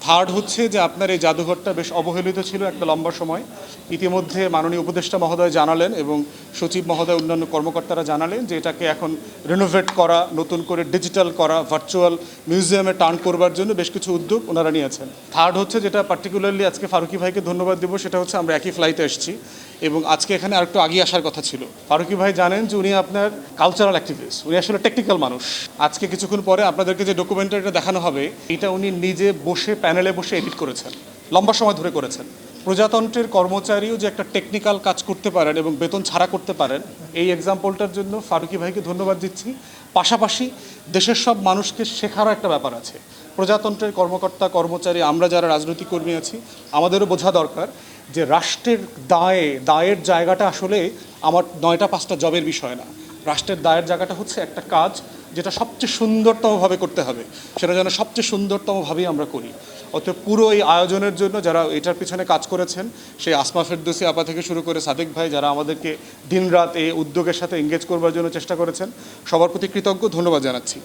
Third হচ্ছে যে আপনার এই জাদুঘরটা বেশ অবহেলিত ছিল একটা লম্বা সময়। ইতিমধ্যে মাননীয় উপদেষ্টা মহোদয় জানালেন এবং সচিব মহোদয় অন্যান্য কর্মকর্তারা জানালেন যে এটাকে এখন রিনোভেট করা, নতুন করে ডিজিটাল করা, ভার্চুয়াল মিউজিয়ামে টার্ন করবার জন্য বেশ কিছু উদ্যোগ ওনারা নিয়েছেন। থার্ড হচ্ছে যেটা পার্টিকুলারলি আজকে ফারুকী ভাইকে ধন্যবাদ দেবো, সেটা হচ্ছে আমরা একই ফ্লাইটে এসেছি এবং আজকে এখানে আরেকটু আগে আসার কথা ছিল। ফারুকী ভাই জানেন যে উনি আপনার কালচারাল অ্যাক্টিভিস্ট, উনি আসলে টেকনিক্যাল মানুষ। আজকে কিছুক্ষণ পরে আপনাদেরকে যে ডকুমেন্টারিটা দেখানো হবে এটা উনি নিজে বসে প্যানেলে বসে এডিট করেছেন, লম্বা সময় ধরে করেছেন। প্রজাতন্ত্রের কর্মচারীও যে একটা টেকনিক্যাল কাজ করতে পারেন এবং বেতন ছাড়া করতে পারেন, এই এক্সাম্পলটার জন্য ফারুকী ভাইকে ধন্যবাদ দিচ্ছি। পাশাপাশি দেশের সব মানুষকে শেখারও একটা ব্যাপার আছে। প্রজাতন্ত্রের কর্মকর্তা কর্মচারী আমরা যারা রাজনৈতিক কর্মী আছি আমাদেরও বোঝা দরকার যে রাষ্ট্রের দায়ের জায়গাটা আসলে আমার 9টা 5টা জবের বিষয় না। রাষ্ট্রের দায়ের জায়গাটা হচ্ছে একটা কাজ যেটা সবচেয়ে সুন্দরতমভাবে করতে হবে, সেটা যেন সবচেয়ে সুন্দরতমভাবেই আমরা করি। অতএব পুরো এই আয়োজনের জন্য যারা এটার পিছনে কাজ করেছেন, সেই আসমা ফেরদৌসী আপা থেকে শুরু করে সাদেক ভাই, যারা আমাদেরকে দিনরাত এই উদ্যোগের সাথে এঙ্গেজ করবার জন্য চেষ্টা করেছেন, সবার প্রতি কৃতজ্ঞ, ধন্যবাদ জানাচ্ছি।